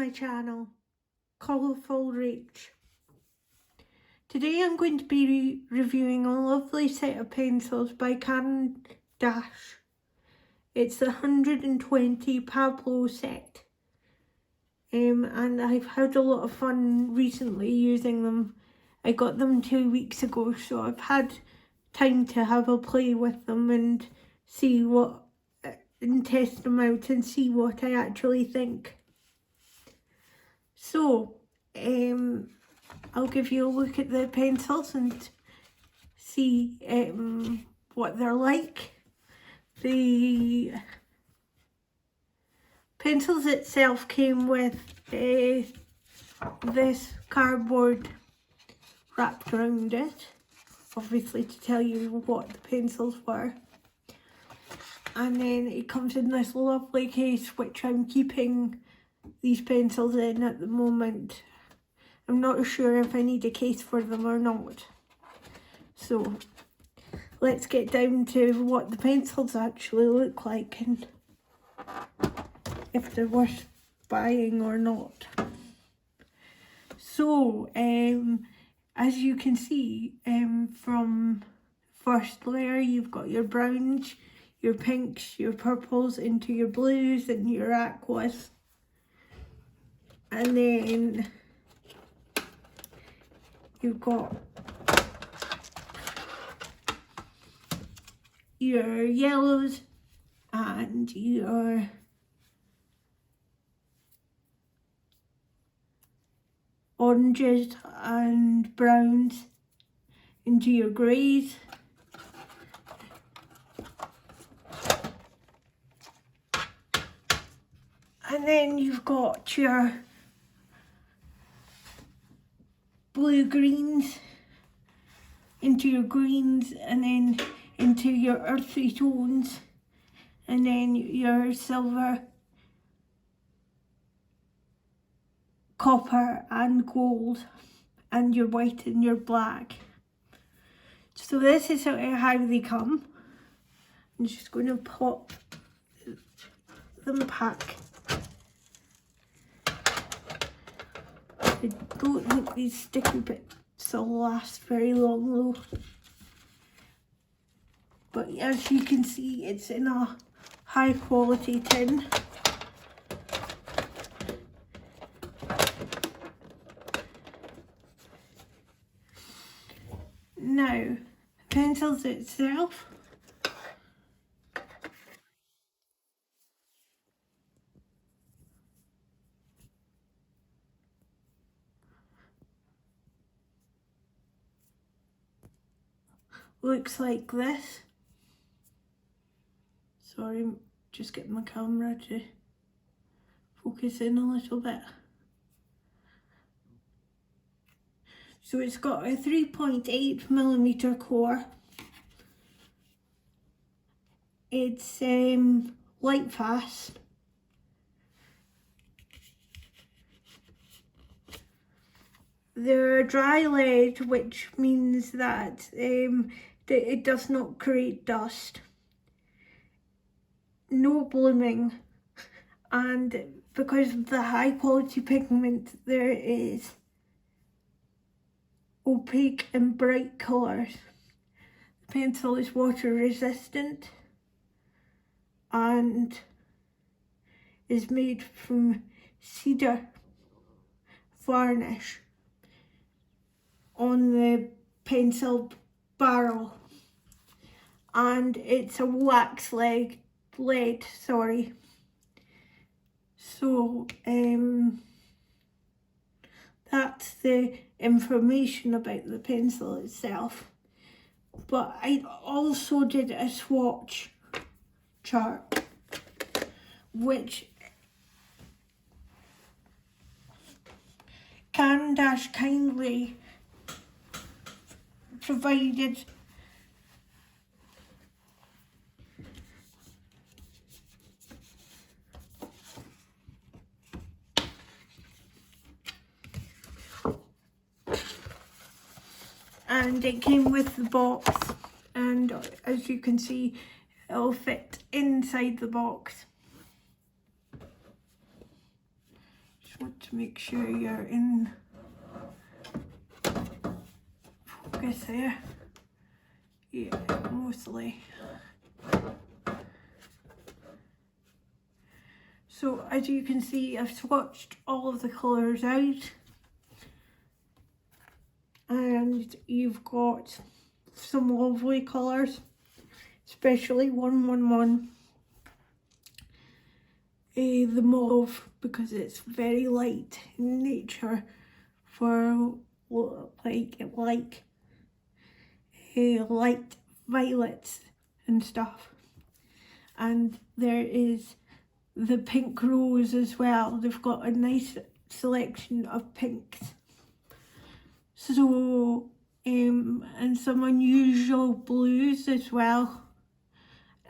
my channel, Colourful Rach. Today I'm going to be reviewing a lovely set of pencils by Caran D'ache. It's the 120 Pablo set. And I've had a lot of fun recently using them. I got them 2 weeks ago, so I've had time to have a play with them and see what, and test them out and see what I actually think. So, I'll give you a look at the pencils and see what they're like. The pencils itself came with this cardboard wrapped around it, obviously to tell you what the pencils were. And then it comes in this lovely case, which I'm keeping these pencils in at the moment. I'm not sure if I need a case for them or not. So let's get down to what the pencils actually look like and if they're worth buying or not. So as you can see from first layer, you've got your browns, your pinks, your purples into your blues and your aquas. And then you've got your yellows and your oranges and browns into your greys. And then you've got your blue greens into your greens, and then into your earthy tones, and then your silver, copper and gold, and your white and your black. So this is how they come. I'm just going to pop them back. I don't think these sticky bits will last very long though. But as you can see, it's in a high quality tin. Now, pencils itself. Looks like this. Sorry, I'm just getting my camera to focus in a little bit. So it's got a 3.8mm core. It's light fast. They're dry lead, which means that it does not create dust. No blooming, and because of the high quality pigment, there is opaque and bright colours. The pencil is water resistant and is made from cedar varnish on the pencil barrel, and it's a wax lead, sorry. So that's the information about the pencil itself. But I also did a swatch chart, which Caran D'ache kindly provided. And it came with the box, and as you can see, it'll fit inside the box. Just want to make sure you're in focus there. Yeah, mostly. So as you can see, I've swatched all of the colours out, and you've got some lovely colours, especially 111. The mauve, because it's very light in nature for like light violets and stuff. And there is the pink rose as well. They've got a nice selection of pinks. So, and some unusual blues as well.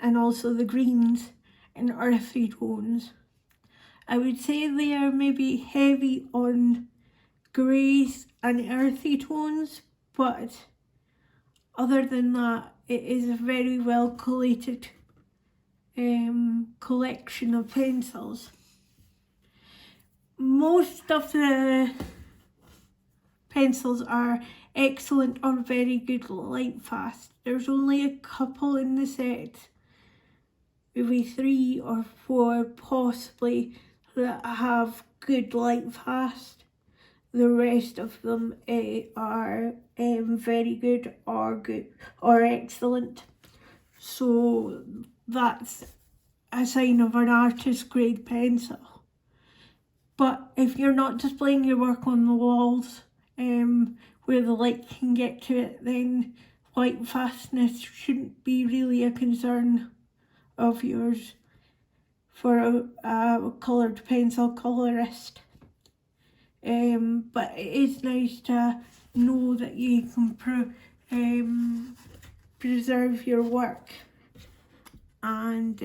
And also the greens and earthy tones. I would say they are maybe heavy on greys and earthy tones, but other than that, it is a very well collated collection of pencils. Most of the pencils are excellent or very good light fast. There's only a couple in the set, maybe 3 or 4 possibly, that have good light fast. The rest of them are very good or excellent. So that's a sign of an artist grade pencil. But if you're not displaying your work on the walls where the light can get to it, then light fastness shouldn't be really a concern of yours for a coloured pencil colorist. But it is nice to know that you can preserve your work, and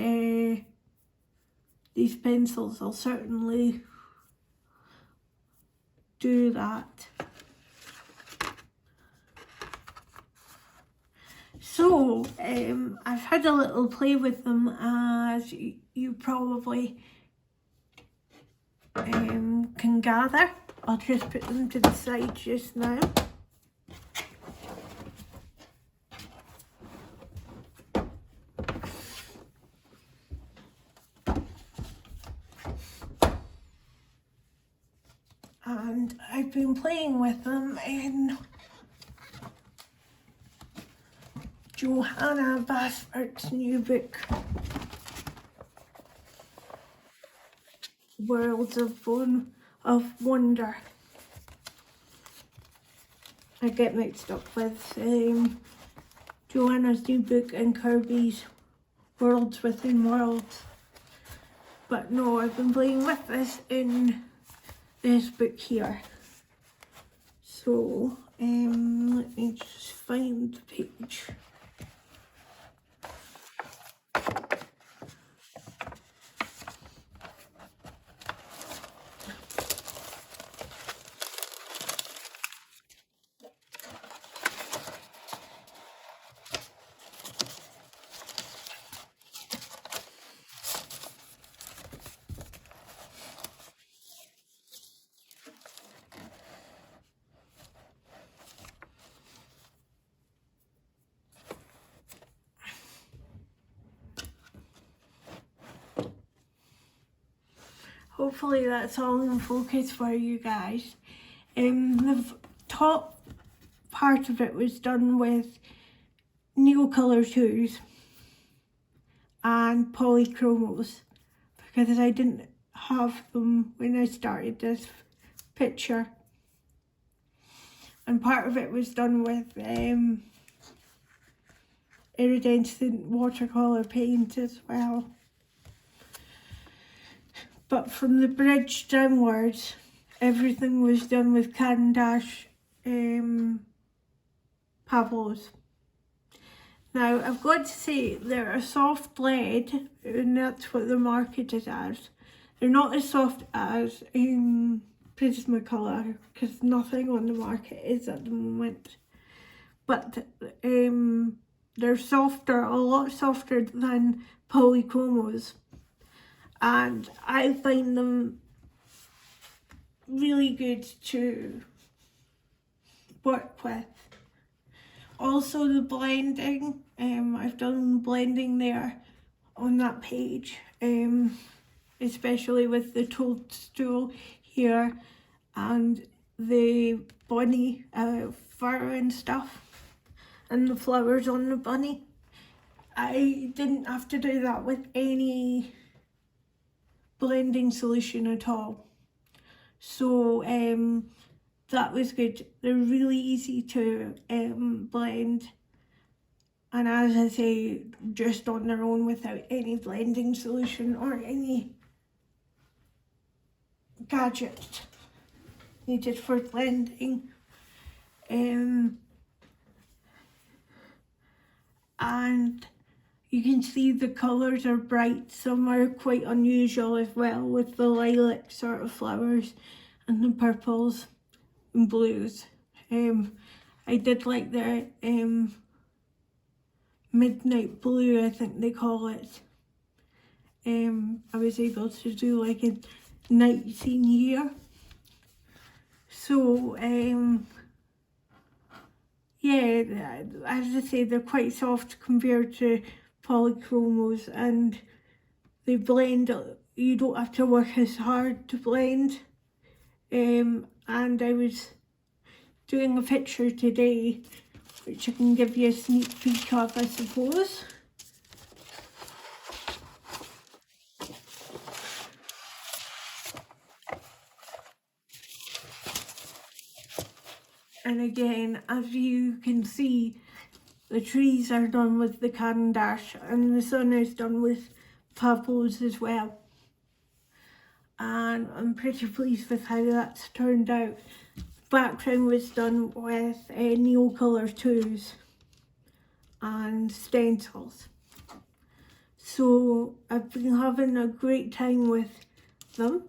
these pencils will certainly do that. So I've had a little play with them, as you probably can gather. I'll just put them to the side just now. And I've been playing with them in Johanna Basford's new book, Worlds of Wonder. I get mixed up with Johanna's new book and Kirby's Worlds Within Worlds. But no, I've been playing with this in this book here. So let me just find the page. Hopefully that's all in focus for you guys. The top part of it was done with Neocolor 2s and polychromos, because I didn't have them when I started this picture. And part of it was done with iridescent watercolor paint as well. But from the bridge downwards, everything was done with Caran D'ache Pablos. Now, I've got to say, they're a soft lead, and that's what they're marketed as. They're not as soft as Prismacolor, because nothing on the market is at the moment. But they're softer, a lot softer than polychromos. And I find them really good to work with. Also the blending, I've done blending there on that page, especially with the toadstool here and the bunny fur and stuff and the flowers on the bunny. I didn't have to do that with any blending solution at all. So that was good. They're really easy to blend, and as I say, just on their own without any blending solution or any gadget needed for blending. And you can see the colours are bright. Some are quite unusual as well, with the lilac sort of flowers and the purples and blues. I did like the midnight blue, I think they call it. I was able to do like a night scene here. So yeah, as I say, they're quite soft compared to polychromos, and they blend. You don't have to work as hard to blend. And I was doing a picture today, which I can give you a sneak peek of, I suppose. And again, as you can see, the trees are done with the Caran D'ache and the sun is done with Pablo's as well. And I'm pretty pleased with how that's turned out. Background was done with Neocolor 2s and stencils. So I've been having a great time with them.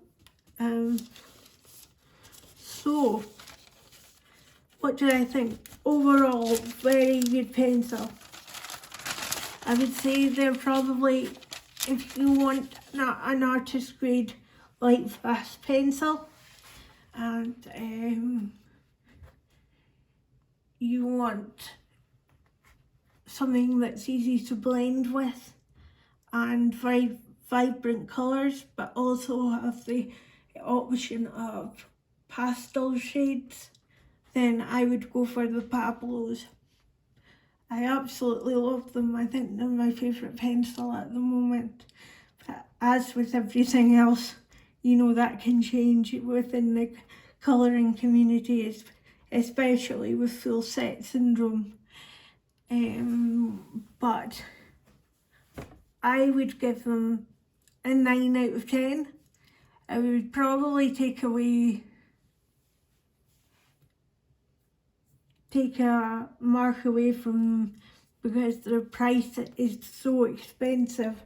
So what did I think? Overall, very good pencil. I would say they're probably, if you want an artist grade light fast pencil, and you want something that's easy to blend with and very vibrant colours, but also have the option of pastel shades, then I would go for the Pablos. I absolutely love them. I think they're my favourite pencil at the moment. But as with everything else, you know, that can change within the colouring community, especially with full set syndrome. But I would give them a 9 out of 10. I would probably take a mark away from them because their price is so expensive,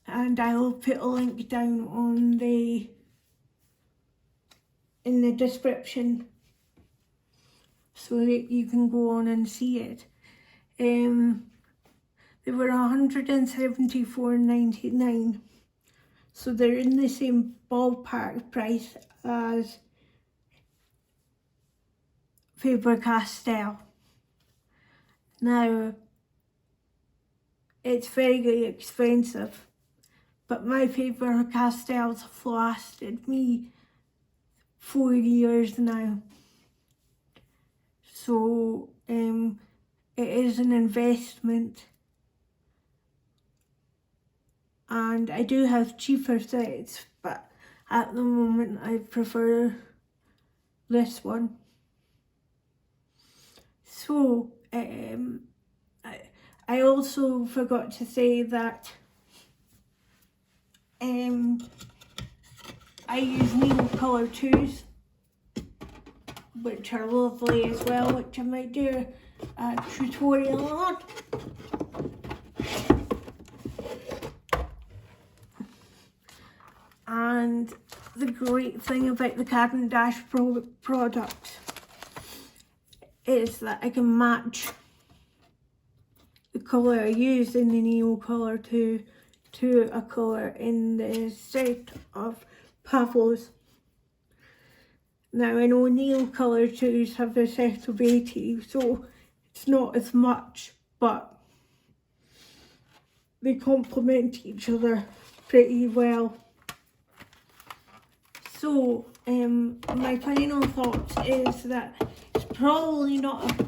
and I'll put a link down in the description so that you can go on and see it. They were $174.99, so they're in the same ballpark price as Faber-Castell. Now, it's very expensive, but my Faber-Castells have lasted me 4 years now. So it is an investment, and I do have cheaper sets, but at the moment I prefer this one. So I also forgot to say that I use Neocolor 2s, which are lovely as well, which I might do a tutorial on. And the great thing about the Caran D'ache product is that I can match the colour I use in the Neocolor 2 to a colour in the set of Pablo's. Now I know nail colour tools have acetyl so it's not as much, but they complement each other pretty well. So my final thoughts is that it's probably not a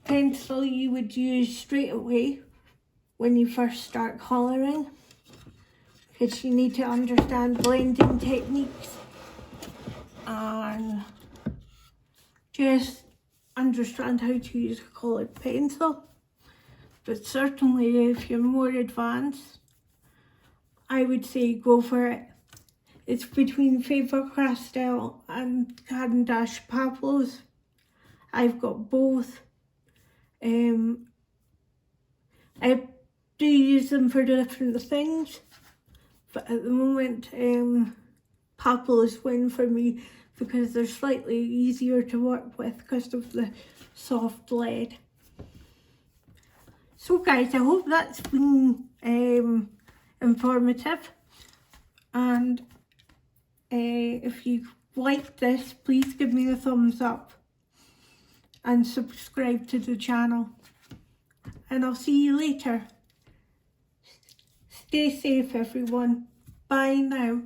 pencil you would use straight away when you first start colouring, because you need to understand blending techniques and just understand how to use a coloured pencil. But certainly if you're more advanced, I would say go for it. It's between Faber-Castell and Caran D'ache Pablo's. I've got both. I do use them for different things, but at the moment Pablo's win for me because they're slightly easier to work with because of the soft lead. So guys, I hope that's been informative, and if you liked this, please give me a thumbs up and subscribe to the channel, and I'll see you later. Stay safe everyone. Bye now.